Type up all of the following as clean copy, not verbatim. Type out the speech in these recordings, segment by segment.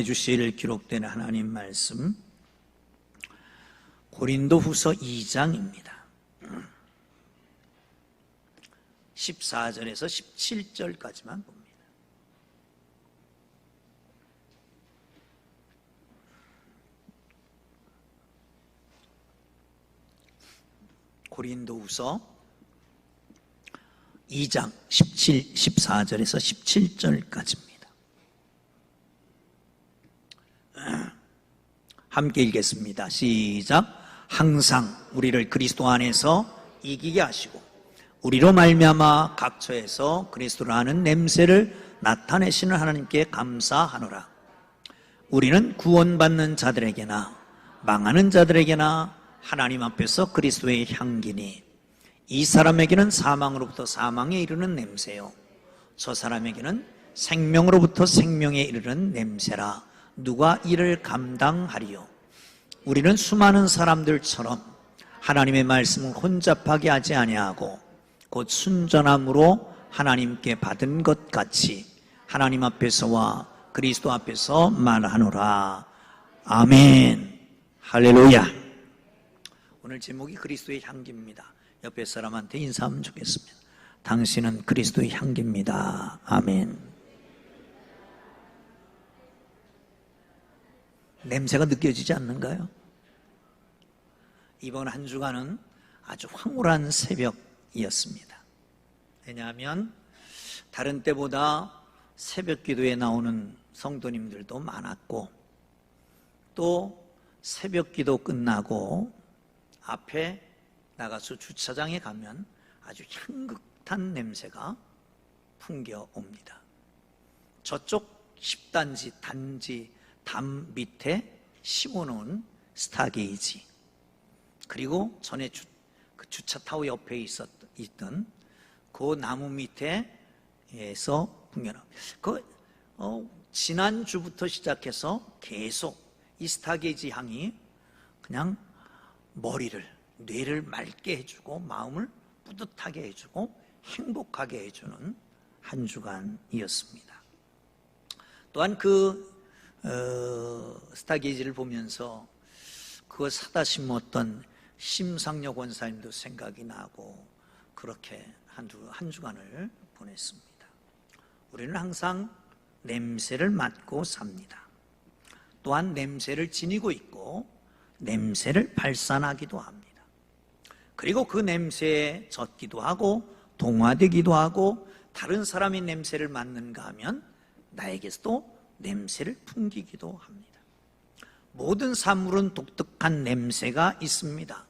주실 기록된 하나님 말씀 고린도후서 2장입니다. 14절에서 17절까지만 봅니다. 고린도후서 2장 14절에서 17절까지입니다. 함께 읽겠습니다. 시작. 항상 우리를 그리스도 안에서 이기게 하시고 우리로 말미암아 각처에서 그리스도를 아는 냄새를 나타내시는 하나님께 감사하노라. 우리는 구원받는 자들에게나 망하는 자들에게나 하나님 앞에서 그리스도의 향기니 이 사람에게는 사망으로부터 사망에 이르는 냄새요 저 사람에게는 생명으로부터 생명에 이르는 냄새라. 누가 이를 감당하리요? 우리는 수많은 사람들처럼 하나님의 말씀을 혼잡하게 하지 아니하고 곧 순전함으로 하나님께 받은 것 같이 하나님 앞에서와 그리스도 앞에서 말하노라. 아멘. 할렐루야. 오늘 제목이 그리스도의 향기입니다. 옆에 사람한테 인사하면 좋겠습니다. 당신은 그리스도의 향기입니다. 아멘. 냄새가 느껴지지 않는가요? 이번 한 주간은 아주 황홀한 새벽이었습니다. 왜냐하면 다른 때보다 새벽 기도에 나오는 성도님들도 많았고 또 새벽 기도 끝나고 앞에 나가서 주차장에 가면 아주 향긋한 냄새가 풍겨옵니다. 저쪽 10단지 단지 담 밑에 심어놓은 스타게이지, 그리고 전에 그 주차타워 옆에 있던 그 나무 밑에서 풍겨나옵니다. 지난주부터 시작해서 계속 이 스타게이지 향이 그냥 뇌를 맑게 해주고 마음을 뿌듯하게 해주고 행복하게 해주는 한 주간이었습니다. 또한 스타게이지를 보면서 그거 사다 심었던 심상여 권사님도 생각이 나고 그렇게 한 주간을 보냈습니다. 우리는 항상 냄새를 맡고 삽니다. 또한 냄새를 지니고 있고 냄새를 발산하기도 합니다. 그리고 그 냄새에 젖기도 하고 동화되기도 하고 다른 사람의 냄새를 맡는가 하면 나에게서도 냄새를 풍기기도 합니다. 모든 사물은 독특한 냄새가 있습니다.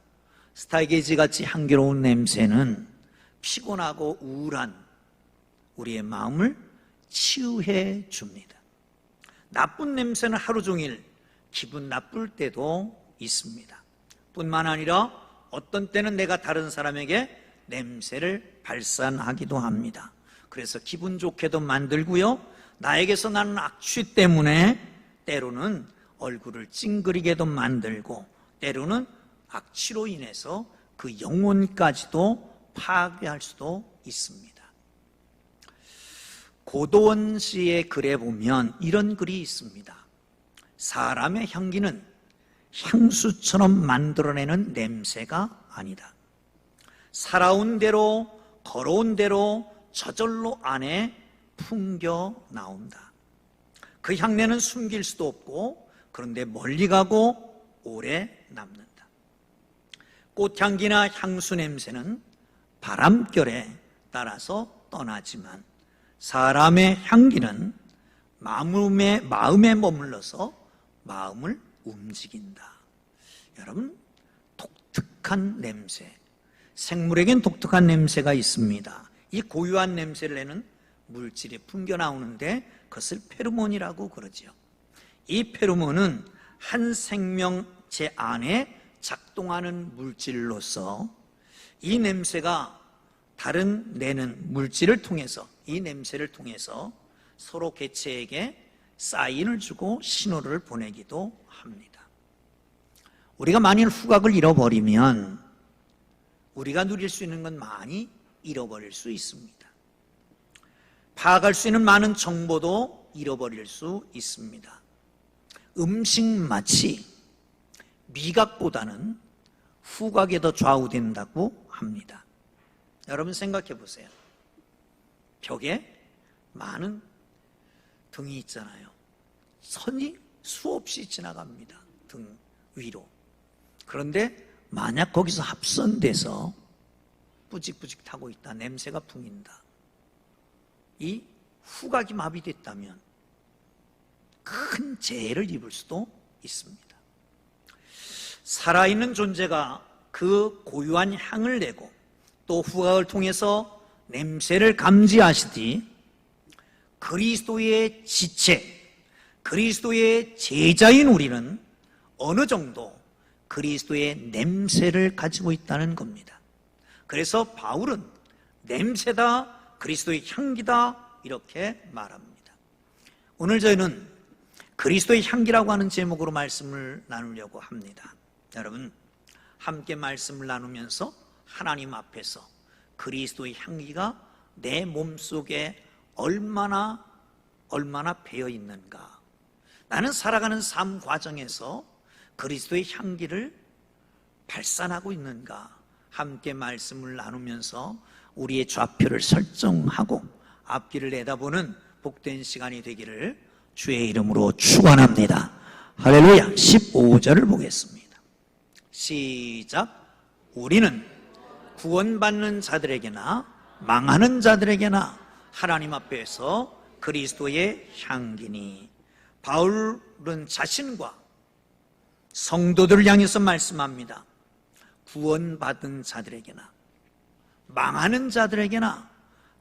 스타게이지 같이 향기로운 냄새는 피곤하고 우울한 우리의 마음을 치유해 줍니다. 나쁜 냄새는 하루 종일 기분 나쁠 때도 있습니다. 뿐만 아니라 어떤 때는 내가 다른 사람에게 냄새를 발산하기도 합니다. 그래서 기분 좋게도 만들고요, 나에게서 나는 악취 때문에 때로는 얼굴을 찡그리게도 만들고 때로는 악취로 인해서 그 영혼까지도 파괴할 수도 있습니다. 고도원 씨의 글에 보면 이런 글이 있습니다. 사람의 향기는 향수처럼 만들어내는 냄새가 아니다. 살아온 대로 걸어온 대로 저절로 안에 풍겨 나온다. 그 향내는 숨길 수도 없고 그런데 멀리 가고 오래 남는다. 꽃향기나 향수 냄새는 바람결에 따라서 떠나지만 사람의 향기는 마음에 머물러서 마음을 움직인다. 여러분, 독특한 냄새, 생물에겐 독특한 냄새가 있습니다. 이 고유한 냄새를 내는 물질이 풍겨 나오는데 그것을 페로몬이라고 그러죠. 이 페로몬은 한 생명체 안에 작동하는 물질로서 이 냄새가 다른 내는 물질을 통해서, 이 냄새를 통해서 서로 개체에게 사인을 주고 신호를 보내기도 합니다. 우리가 만일 후각을 잃어버리면 우리가 누릴 수 있는 건 많이 잃어버릴 수 있습니다. 파악할 수 있는 많은 정보도 잃어버릴 수 있습니다. 음식 맛이 미각보다는 후각에 더 좌우된다고 합니다. 여러분 생각해 보세요. 벽에 많은 등이 있잖아요. 선이 수없이 지나갑니다. 등 위로. 그런데 만약 거기서 합선돼서 뿌직뿌직 타고 있다. 냄새가 풍긴다. 이 후각이 마비됐다면 큰 재해를 입을 수도 있습니다. 살아있는 존재가 그 고유한 향을 내고 또 후각을 통해서 냄새를 감지하시듯이 그리스도의 지체, 그리스도의 제자인 우리는 어느 정도 그리스도의 냄새를 가지고 있다는 겁니다. 그래서 바울은 냄새다, 그리스도의 향기다 이렇게 말합니다. 오늘 저희는 그리스도의 향기라고 하는 제목으로 말씀을 나누려고 합니다. 여러분 함께 말씀을 나누면서 하나님 앞에서 그리스도의 향기가 내 몸속에 얼마나 배어 있는가, 나는 살아가는 삶 과정에서 그리스도의 향기를 발산하고 있는가, 함께 말씀을 나누면서 우리의 좌표를 설정하고 앞길을 내다보는 복된 시간이 되기를 주의 이름으로 축원합니다. 할렐루야. 15절을 보겠습니다. 시작. 우리는 구원받는 자들에게나 망하는 자들에게나 하나님 앞에서 그리스도의 향기니. 바울은 자신과 성도들을 향해서 말씀합니다. 구원받은 자들에게나 망하는 자들에게나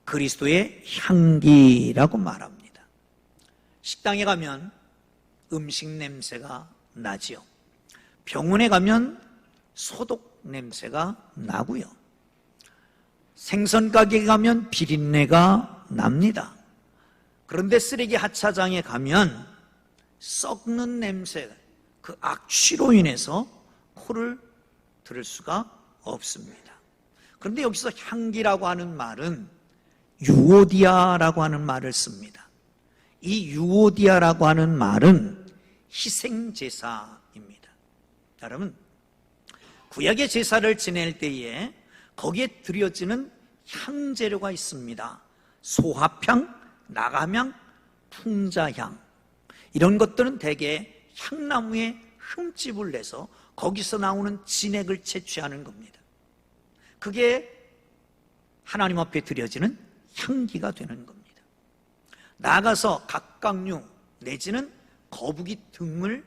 그리스도의 향기라고 말합니다. 식당에 가면 음식 냄새가 나지요. 병원에 가면 소독 냄새가 나고요. 생선 가게에 가면 비린내가 납니다. 그런데 쓰레기 하차장에 가면 썩는 냄새, 그 악취로 인해서 코를 들을 수가 없습니다. 그런데 여기서 향기라고 하는 말은 유오디아라고 하는 말을 씁니다. 이 유오디아라고 하는 말은 희생제사입니다. 여러분, 구약의 제사를 지낼 때에 거기에 드려지는 향재료가 있습니다. 소합향, 나감향, 풍자향, 이런 것들은 대개 향나무에 흠집을 내서 거기서 나오는 진액을 채취하는 겁니다. 그게 하나님 앞에 드려지는 향기가 되는 겁니다. 나아가서 각각류 내지는 거북이 등을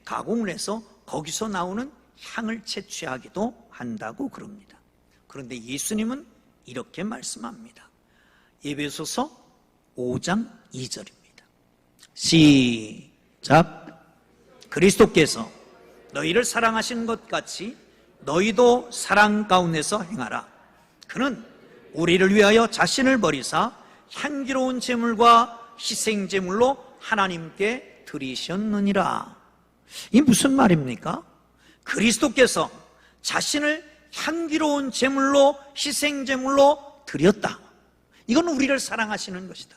가공을 해서 거기서 나오는 향을 채취하기도 한다고 그럽니다. 그런데 예수님은 이렇게 말씀합니다. 에베소서 5장 2절입니다. 시작. 그리스도께서 너희를 사랑하신 것 같이 너희도 사랑 가운데서 행하라. 그는 우리를 위하여 자신을 버리사 향기로운 제물과 희생 제물로 하나님께 드리셨느니라. 이 무슨 말입니까? 그리스도께서 자신을 향기로운 제물로 희생 제물로 드렸다. 이건 우리를 사랑하시는 것이다.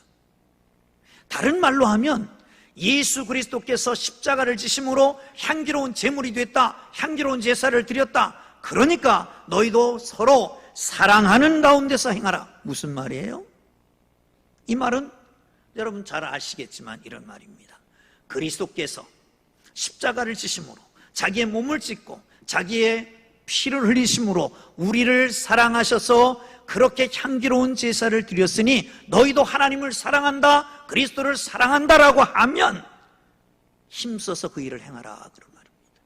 다른 말로 하면 예수 그리스도께서 십자가를 지심으로 향기로운 제물이 됐다, 향기로운 제사를 드렸다. 그러니까 너희도 서로 사랑하는 가운데서 행하라. 무슨 말이에요? 이 말은 여러분 잘 아시겠지만 이런 말입니다. 그리스도께서 십자가를 지심으로 자기의 몸을 찢고 자기의 피를 흘리심으로 우리를 사랑하셔서 그렇게 향기로운 제사를 드렸으니 너희도 하나님을 사랑한다, 그리스도를 사랑한다라고 하면 힘써서 그 일을 행하라, 그런 말입니다.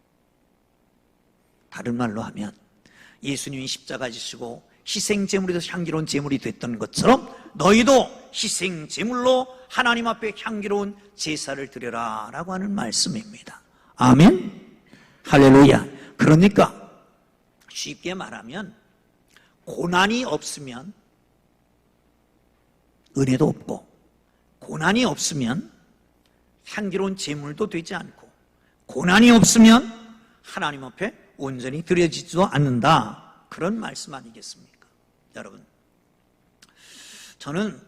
다른 말로 하면 예수님이 십자가 지시고 희생제물이 돼서 향기로운 제물이 됐던 것처럼 너희도 희생제물로 하나님 앞에 향기로운 제사를 드려라 라고 하는 말씀입니다. 아멘. 할렐루야. 그러니까 쉽게 말하면 고난이 없으면 은혜도 없고, 고난이 없으면 향기로운 제물도 되지 않고, 고난이 없으면 하나님 앞에 온전히 드려지지도 않는다, 그런 말씀 아니겠습니까? 여러분, 저는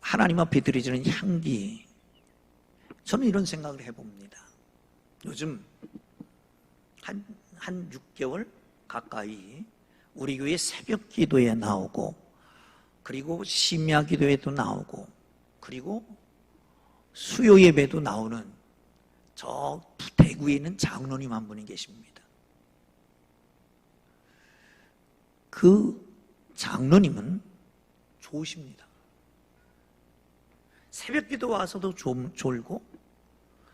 하나님 앞에 드려지는 향기, 저는 이런 생각을 해봅니다. 요즘 한 6개월 가까이 우리 교회 새벽 기도에 나오고, 그리고 심야 기도에도 나오고, 그리고 수요 예배도 나오는 저 대구에 있는 장로님 한 분이 계십니다. 그 장로님은 좋으십니다. 새벽 기도 와서도 졸고,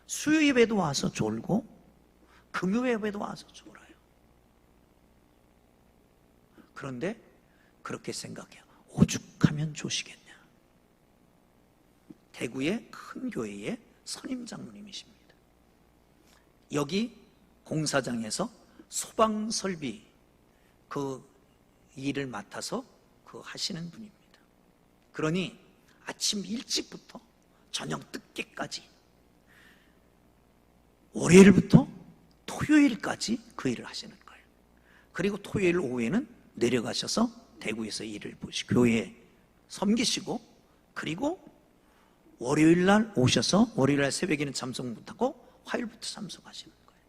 수요 예배도 와서 졸고, 금요 예배도 와서 졸아요. 그런데 그렇게 생각해요. 오죽하면 조시겠냐. 대구의 큰 교회의 선임 장로님이십니다. 여기 공사장에서 소방 설비 그 일을 맡아서 그 하시는 분입니다. 그러니 아침 일찍부터 저녁 늦게까지, 월요일부터 토요일까지 그 일을 하시는 거예요. 그리고 토요일 오후에는 내려가셔서 대구에서 일을 보시고 교회에 섬기시고, 그리고 월요일날 오셔서 월요일날 새벽에는 참석 못하고 화요일부터 참석하시는 거예요.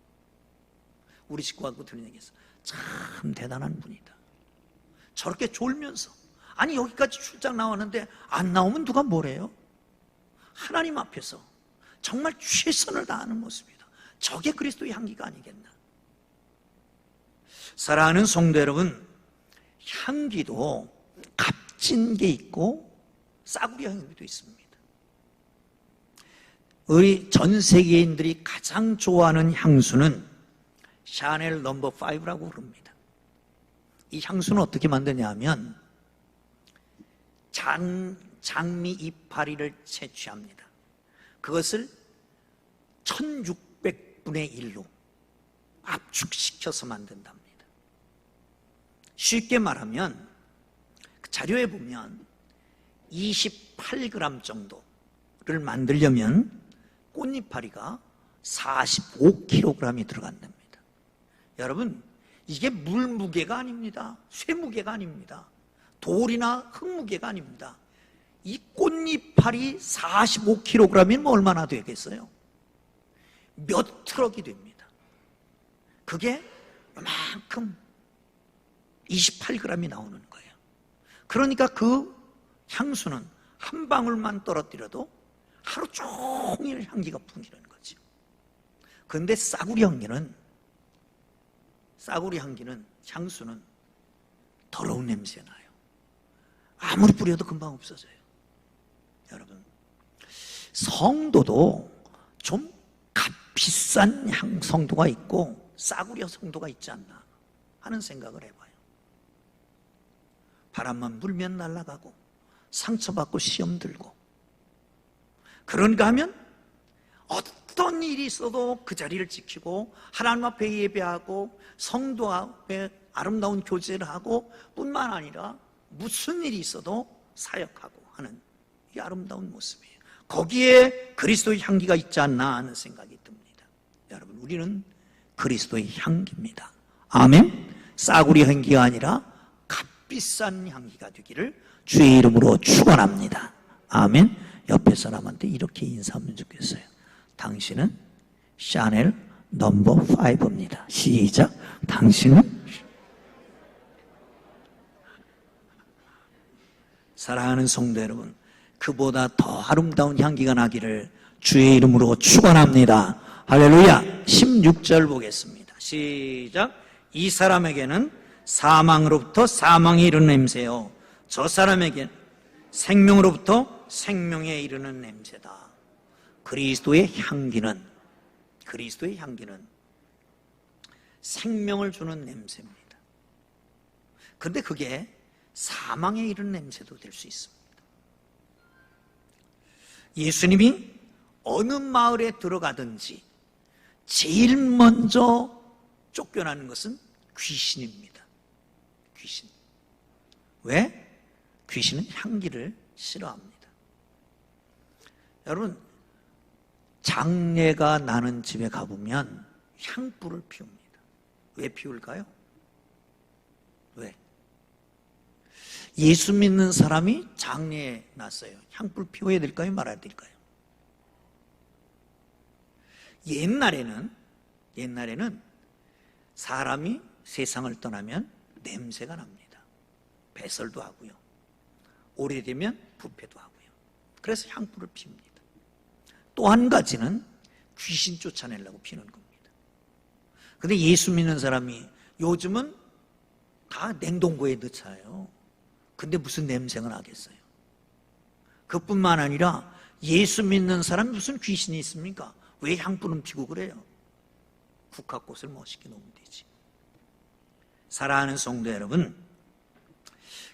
우리 식구하고 들은 얘기에서 참 대단한 분이다. 저렇게 졸면서, 아니 여기까지 출장 나왔는데 안 나오면 누가 뭐래요? 하나님 앞에서 정말 최선을 다하는 모습이다. 저게 그리스도의 향기가 아니겠나. 사랑하는 성도 여러분, 향기도 값진 게 있고 싸구려 향기도 있습니다. 우리 전 세계인들이 가장 좋아하는 향수는 샤넬 넘버 5라고 부릅니다. 이 향수는 어떻게 만드냐 하면 장미 이파리를 채취합니다. 그것을 1600분의 1로 압축시켜서 만든답니다. 쉽게 말하면 그 자료에 보면 28g 정도를 만들려면 꽃잎파리가 45kg이 들어간답니다. 여러분, 이게 물 무게가 아닙니다. 쇠 무게가 아닙니다. 돌이나 흙 무게가 아닙니다. 이 꽃잎파리 45kg이면 얼마나 되겠어요? 몇 트럭이 됩니다. 그게 이만큼 28g이 나오는 거예요. 그러니까 그 향수는 한 방울만 떨어뜨려도 하루 종일 향기가 풍기는 거죠. 그런데 싸구리 향수는 더러운 냄새 나요. 아무리 뿌려도 금방 없어져요. 여러분, 성도도 좀 값비싼 성도가 있고 싸구려 성도가 있지 않나 하는 생각을 해봐요. 바람만 불면 날아가고 상처받고 시험 들고, 그런가 하면 어떤 일이 있어도 그 자리를 지키고 하나님 앞에 예배하고 성도 앞에 아름다운 교제를 하고, 뿐만 아니라 무슨 일이 있어도 사역하고 하는 이 아름다운 모습이에요. 거기에 그리스도의 향기가 있지 않나 하는 생각이 듭니다. 여러분, 우리는 그리스도의 향기입니다. 아멘. 싸구려 향기가 아니라 값비싼 향기가 되기를 주의 이름으로 축원합니다. 아멘. 옆에 사람한테 이렇게 인사하면 좋겠어요. 당신은 샤넬 넘버 5입니다. 시작. 당신은. 사랑하는 성도 여러분, 그보다 더 아름다운 향기가 나기를 주의 이름으로 축원합니다. 할렐루야. 16절 보겠습니다. 시작. 이 사람에게는 사망으로부터 사망에 이르는 냄새요, 저 사람에게는 생명으로부터 생명에 이르는 냄새다. 그리스도의 향기는 생명을 주는 냄새입니다. 그런데 그게 사망에 이르는 냄새도 될 수 있습니다. 예수님이 어느 마을에 들어가든지 제일 먼저 쫓겨나는 것은 귀신입니다. 귀신. 왜? 귀신은 향기를 싫어합니다. 여러분, 장례가 나는 집에 가보면 향불을 피웁니다. 왜 피울까요? 왜? 예수 믿는 사람이 장례에 났어요. 향불 피워야 될까요? 말아야 될까요? 옛날에는 사람이 세상을 떠나면 냄새가 납니다. 배설도 하고요. 오래되면 부패도 하고요. 그래서 향불을 피웁니다. 또 한 가지는 귀신 쫓아내려고 피우는 겁니다. 근데 예수 믿는 사람이 요즘은 다 냉동고에 넣잖아요. 근데 무슨 냄새가 나겠어요? 그뿐만 아니라 예수 믿는 사람이 무슨 귀신이 있습니까? 왜 향불은 피고 그래요? 국화꽃을 멋있게 놓으면 되지. 사랑하는 성도 여러분,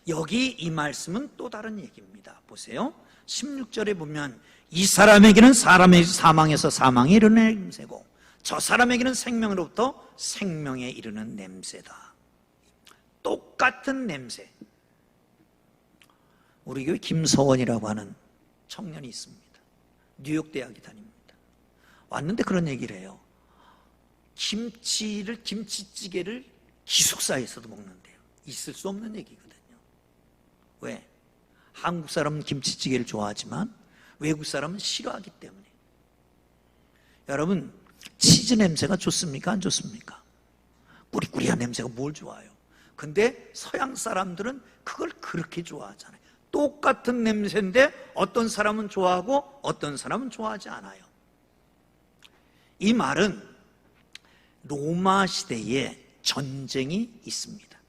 여기 이 말씀은 또 다른 얘기입니다. 보세요. 16절에 보면 이 사람에게는 사람의 사망에서 사망에 이르는 냄새고 저 사람에게는 생명으로부터 생명에 이르는 냄새다. 똑같은 냄새. 우리 교회 김서원이라고 하는 청년이 있습니다. 뉴욕 대학에 다닙니다. 왔는데 그런 얘기를 해요. 김치찌개를 기숙사에서도 먹는데요. 있을 수 없는 얘기거든요. 왜? 한국 사람은 김치찌개를 좋아하지만 외국 사람은 싫어하기 때문에. 여러분, 치즈 냄새가 좋습니까? 안 좋습니까? 꾸리꾸리한 냄새가 뭘 좋아요? 근데 서양 사람들은 그걸 그렇게 좋아하잖아요. 똑같은 냄새인데 어떤 사람은 좋아하고 어떤 사람은 좋아하지 않아요. 이 말은 로마 시대에 전쟁이 있습니다.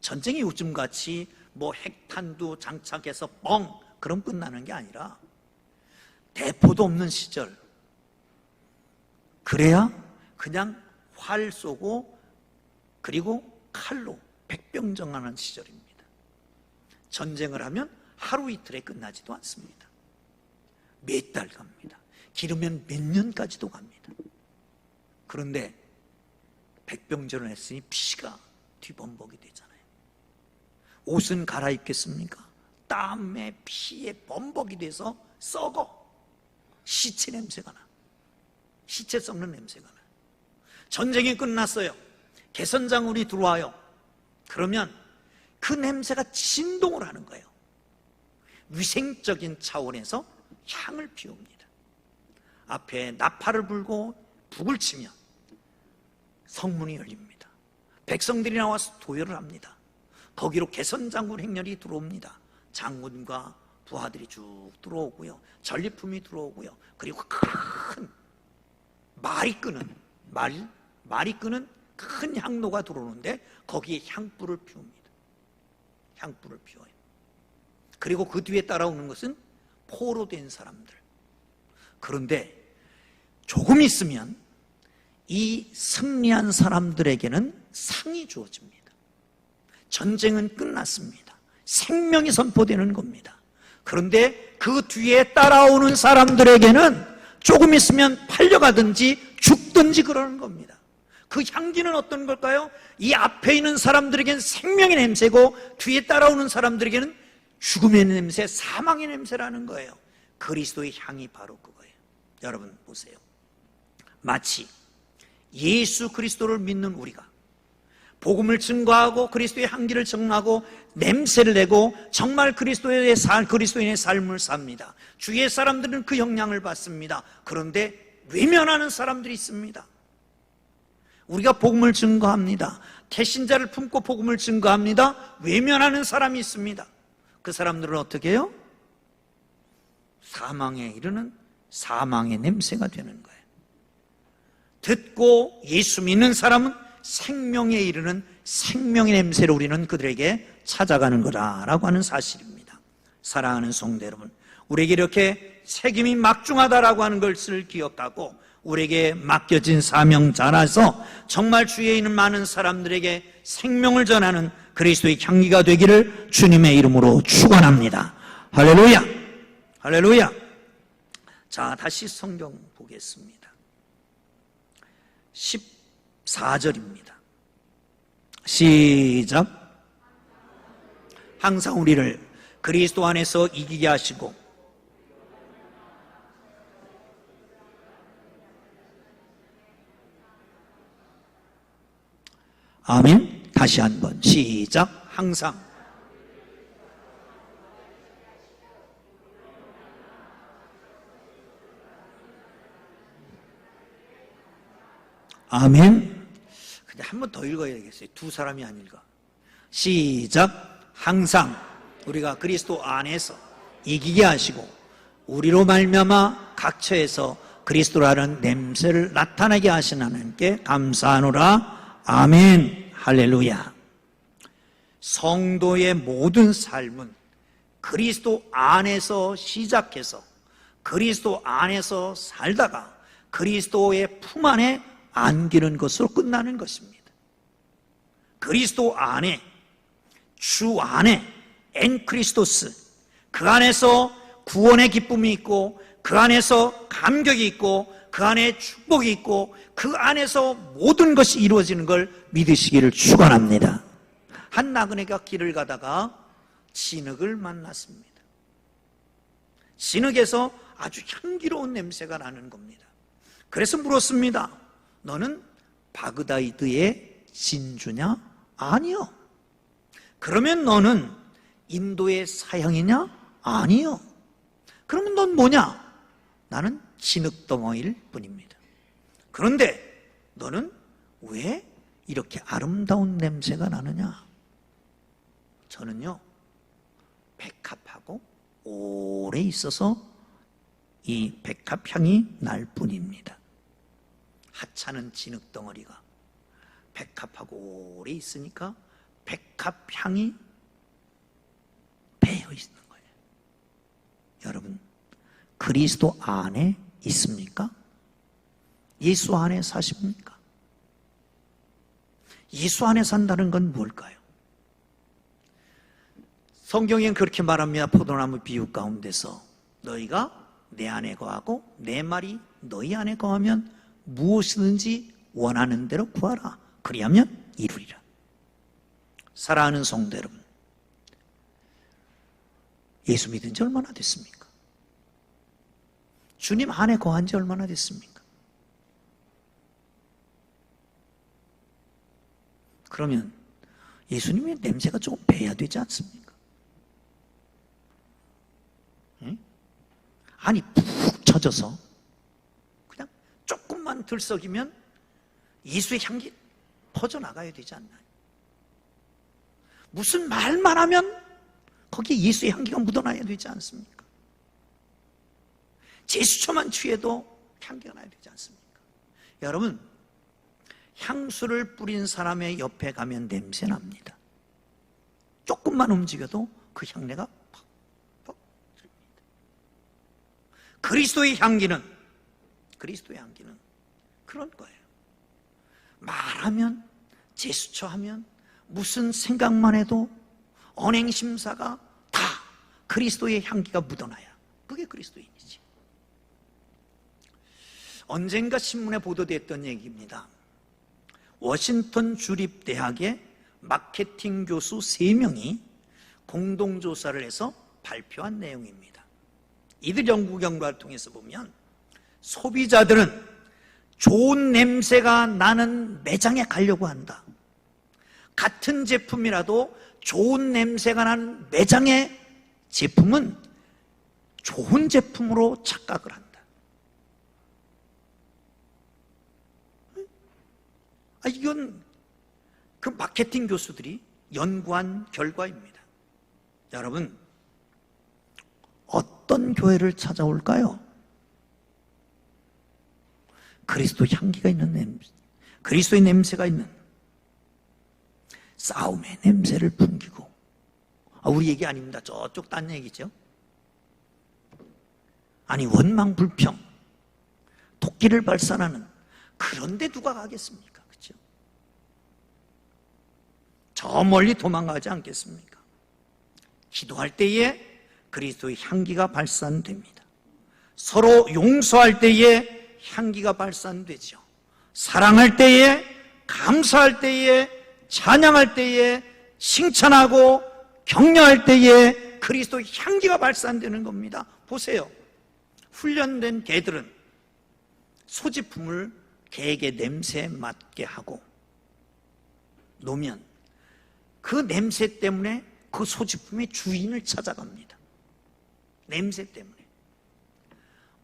전쟁이 요즘같이 뭐 핵탄두 장착해서 뻥 그럼 끝나는 게 아니라 대포도 없는 시절, 그래야 그냥 활 쏘고 그리고 칼로 백병정하는 시절입니다. 전쟁을 하면 하루 이틀에 끝나지도 않습니다. 몇 달 갑니다. 길으면 몇 년까지도 갑니다. 그런데 백병전을 했으니 피가 뒤범벅이 되잖아요. 옷은 갈아입겠습니까? 땀에 피에 범벅이 돼서 썩어. 시체 냄새가 나. 시체 썩는 냄새가 나. 전쟁이 끝났어요. 개선장울이 들어와요. 그러면 그 냄새가 진동을 하는 거예요. 위생적인 차원에서 향을 피웁니다. 앞에 나팔을 불고 북을 치면 성문이 열립니다. 백성들이 나와서 도열을 합니다. 거기로 개선장군 행렬이 들어옵니다. 장군과 부하들이 쭉 들어오고요. 전리품이 들어오고요. 그리고 큰 말이 끄는 큰 향로가 들어오는데 거기에 향불을 피웁니다. 향불을 피워요. 그리고 그 뒤에 따라오는 것은 포로 된 사람들. 그런데 조금 있으면 이 승리한 사람들에게는 상이 주어집니다. 전쟁은 끝났습니다. 생명이 선포되는 겁니다. 그런데 그 뒤에 따라오는 사람들에게는 조금 있으면 팔려가든지 죽든지 그러는 겁니다. 그 향기는 어떤 걸까요? 이 앞에 있는 사람들에게는 생명의 냄새고 뒤에 따라오는 사람들에게는 죽음의 냄새, 사망의 냄새라는 거예요. 그리스도의 향이 바로 그거예요. 여러분 보세요. 마치 예수 그리스도를 믿는 우리가 복음을 증거하고 그리스도의 향기를 전하고 냄새를 내고 정말 그리스도인의 삶을 삽니다. 주위의 사람들은 그 영향을 받습니다. 그런데 외면하는 사람들이 있습니다. 우리가 복음을 증거합니다. 태신자를 품고 복음을 증거합니다. 외면하는 사람이 있습니다. 그 사람들은 어떻게 해요? 사망에 이르는 사망의 냄새가 되는 거예요. 듣고 예수 믿는 사람은 생명에 이르는 생명의 냄새를 우리는 그들에게 찾아가는 거다라고 하는 사실입니다. 사랑하는 성도 여러분, 우리에게 이렇게 책임이 막중하다라고 하는 것을 기억하고 우리에게 맡겨진 사명자라서 정말 주위에 있는 많은 사람들에게 생명을 전하는 그리스도의 향기가 되기를 주님의 이름으로 축원합니다. 할렐루야, 할렐루야. 자, 다시 성경 보겠습니다. 14절입니다. 시작. 항상 우리를 그리스도 안에서 이기게 하시고 아멘. 다시 한번 시작. 항상 아멘. 근데 한 번 더 읽어야 되겠어요. 두 사람이 안 읽어. 시작. 항상 우리가 그리스도 안에서 이기게 하시고 우리로 말미암아 각처에서 그리스도라는 냄새를 나타나게 하신 하나님께 감사하노라. 아멘. 할렐루야. 성도의 모든 삶은 그리스도 안에서 시작해서 그리스도 안에서 살다가 그리스도의 품 안에 안기는 것으로 끝나는 것입니다. 그리스도 안에, 주 안에, 엔 크리스토스, 그 안에서 구원의 기쁨이 있고 그 안에서 감격이 있고 그 안에 축복이 있고 그 안에서 모든 것이 이루어지는 걸 믿으시기를 축원합니다. 한 나그네가 길을 가다가 진흙을 만났습니다. 진흙에서 아주 향기로운 냄새가 나는 겁니다. 그래서 물었습니다. 너는 바그다드의 진주냐? 아니요. 그러면 너는 인도의 사형이냐? 아니요. 그러면 넌 뭐냐? 나는 진흙덩어리일 뿐입니다. 그런데 너는 왜 이렇게 아름다운 냄새가 나느냐? 저는요, 백합하고 오래 있어서 이 백합향이 날 뿐입니다. 하찮은 진흙덩어리가 백합하고 오래 있으니까 백합향이 배어 있는 거예요. 여러분, 그리스도 안에 있습니까? 예수 안에 사십니까? 예수 안에 산다는 건 뭘까요? 성경엔 그렇게 말합니다. 포도나무 비유 가운데서 너희가 내 안에 거하고 내 말이 너희 안에 거하면 무엇이든지 원하는 대로 구하라. 그리하면 이루리라. 사랑하는 성도 여러분, 예수 믿은 지 얼마나 됐습니까? 주님 안에 거한 지 얼마나 됐습니까? 그러면 예수님의 냄새가 조금 배야 되지 않습니까? 응? 아니 푹 젖어서 그냥 조금만 들썩이면 예수의 향기 퍼져나가야 되지 않나요? 무슨 말만 하면 거기에 예수의 향기가 묻어나야 되지 않습니까? 제스처만 취해도 향기가 나야 되지 않습니까? 여러분, 향수를 뿌린 사람의 옆에 가면 냄새 납니다. 조금만 움직여도 그 향내가 팍팍 들립니다. 그리스도의 향기는 그런 거예요. 말하면, 제스처하면, 무슨 생각만 해도 언행심사가 다 그리스도의 향기가 묻어나야 그게 그리스도인이지. 언젠가 신문에 보도됐던 얘기입니다. 워싱턴 주립대학의 마케팅 교수 3명이 공동조사를 해서 발표한 내용입니다. 이들 연구 결과를 통해서 보면 소비자들은 좋은 냄새가 나는 매장에 가려고 한다. 같은 제품이라도 좋은 냄새가 나는 매장의 제품은 좋은 제품으로 착각을 한다. 이건 그 마케팅 교수들이 연구한 결과입니다. 여러분, 어떤 교회를 찾아올까요? 그리스도 향기가 있는 냄새, 그리스도의 냄새가 있는 싸움의 냄새를 풍기고, 우리 얘기 아닙니다. 저쪽 딴 얘기죠. 아니, 원망 불평, 토끼를 발산하는, 그런데 누가 가겠습니까? 그렇죠? 저 멀리 도망가지 않겠습니까? 기도할 때에 그리스도의 향기가 발산됩니다. 서로 용서할 때에 향기가 발산되죠. 사랑할 때에, 감사할 때에, 찬양할 때에, 칭찬하고 격려할 때에 그리스도의 향기가 발산되는 겁니다. 보세요. 훈련된 개들은 소지품을 개에게 냄새에 맡게 하고 놓으면 그 냄새 때문에 그 소지품의 주인을 찾아갑니다. 냄새 때문에.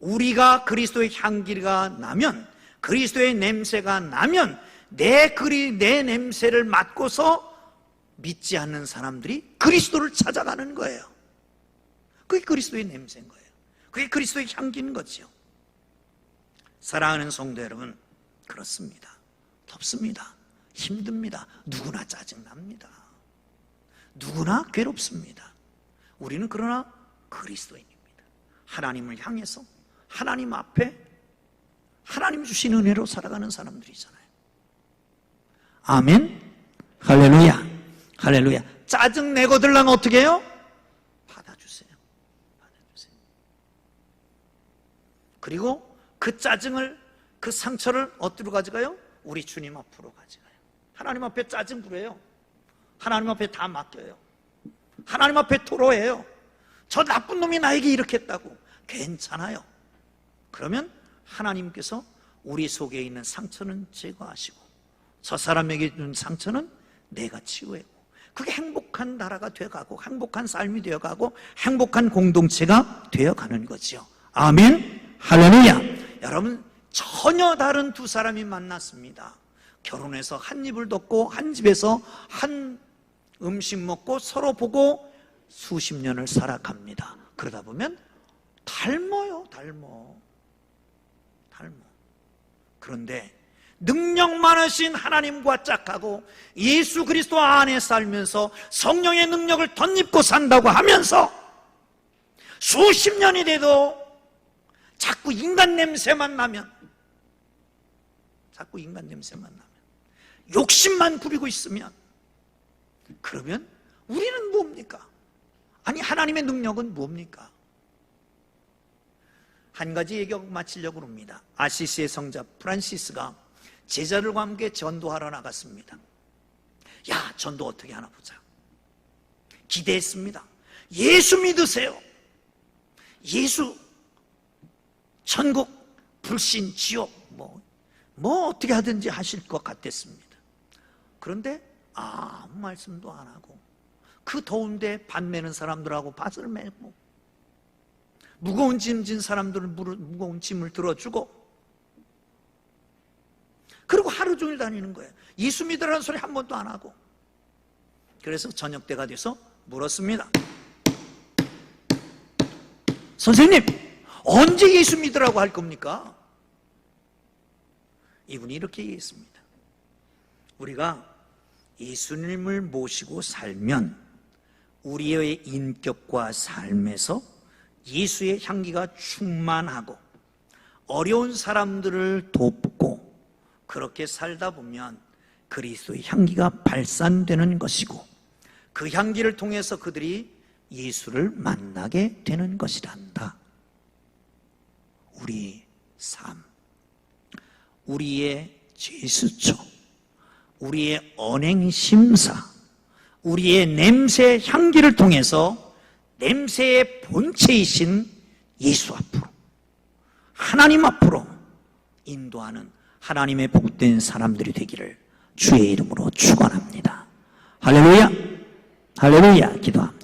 우리가 그리스도의 향기가 나면 그리스도의 냄새가 나면 내 냄새를 맡고서 믿지 않는 사람들이 그리스도를 찾아가는 거예요. 그게 그리스도의 냄새인 거예요. 그게 그리스도의 향기인 거죠. 사랑하는 성도 여러분, 그렇습니다. 덥습니다. 힘듭니다. 누구나 짜증납니다. 누구나 괴롭습니다. 우리는 그러나 그리스도인입니다. 하나님을 향해서 하나님 앞에 하나님 주신 은혜로 살아가는 사람들이잖아요. 아멘. 할렐루야. 할렐루야. 짜증 내고들라면 어떻게 해요? 받아주세요. 받아주세요. 그리고 그 짜증을, 그 상처를 어디로 가져가요? 우리 주님 앞으로 가져가요. 하나님 앞에 짜증 부려요. 하나님 앞에 다 맡겨요. 하나님 앞에 토로해요. 저 나쁜 놈이 나에게 이렇게 했다고. 괜찮아요. 그러면 하나님께서 우리 속에 있는 상처는 제거하시고 저 사람에게 준 상처는 내가 치유하고, 그게 행복한 나라가 되어가고 행복한 삶이 되어가고 행복한 공동체가 되어가는 거죠. 아멘. 할렐루야. 여러분, 전혀 다른 두 사람이 만났습니다. 결혼해서 한 입을 덮고 한 집에서 한 음식 먹고 서로 보고 수십 년을 살아갑니다. 그러다 보면 닮아요. 그런데 능력 많으신 하나님과 짝하고 예수 그리스도 안에 살면서 성령의 능력을 덧입고 산다고 하면서 수십 년이 돼도 자꾸 인간 냄새만 나면, 욕심만 부리고 있으면, 그러면 우리는 뭡니까? 아니, 하나님의 능력은 뭡니까? 한 가지 얘기하고 마치려고 합니다. 아시시의 성자 프란시스가 제자들과 함께 전도하러 나갔습니다. 야, 전도 어떻게 하나 보자. 기대했습니다. 예수 믿으세요. 예수, 천국, 불신, 지옥, 뭐 어떻게 하든지 하실 것 같았습니다. 그런데 아무 말씀도 안 하고 그 더운데 밭 매는 사람들하고 밭을 메고 무거운 짐 진 사람들은 무거운 짐을 들어주고, 그리고 하루 종일 다니는 거예요. 예수 믿으라는 소리 한 번도 안 하고. 그래서 저녁 때가 돼서 물었습니다. 선생님, 언제 예수 믿으라고 할 겁니까? 이분이 이렇게 얘기했습니다. 우리가 예수님을 모시고 살면 우리의 인격과 삶에서 예수의 향기가 충만하고 어려운 사람들을 돕고 그렇게 살다 보면 그리스도의 향기가 발산되는 것이고, 그 향기를 통해서 그들이 예수를 만나게 되는 것이란다. 우리 삶, 우리의 죄수초, 우리의 언행심사, 우리의 냄새 향기를 통해서 냄새의 본체이신 예수 앞으로, 하나님 앞으로 인도하는 하나님의 복된 사람들이 되기를 주의 이름으로 축원합니다. 할렐루야. 할렐루야. 기도합니다.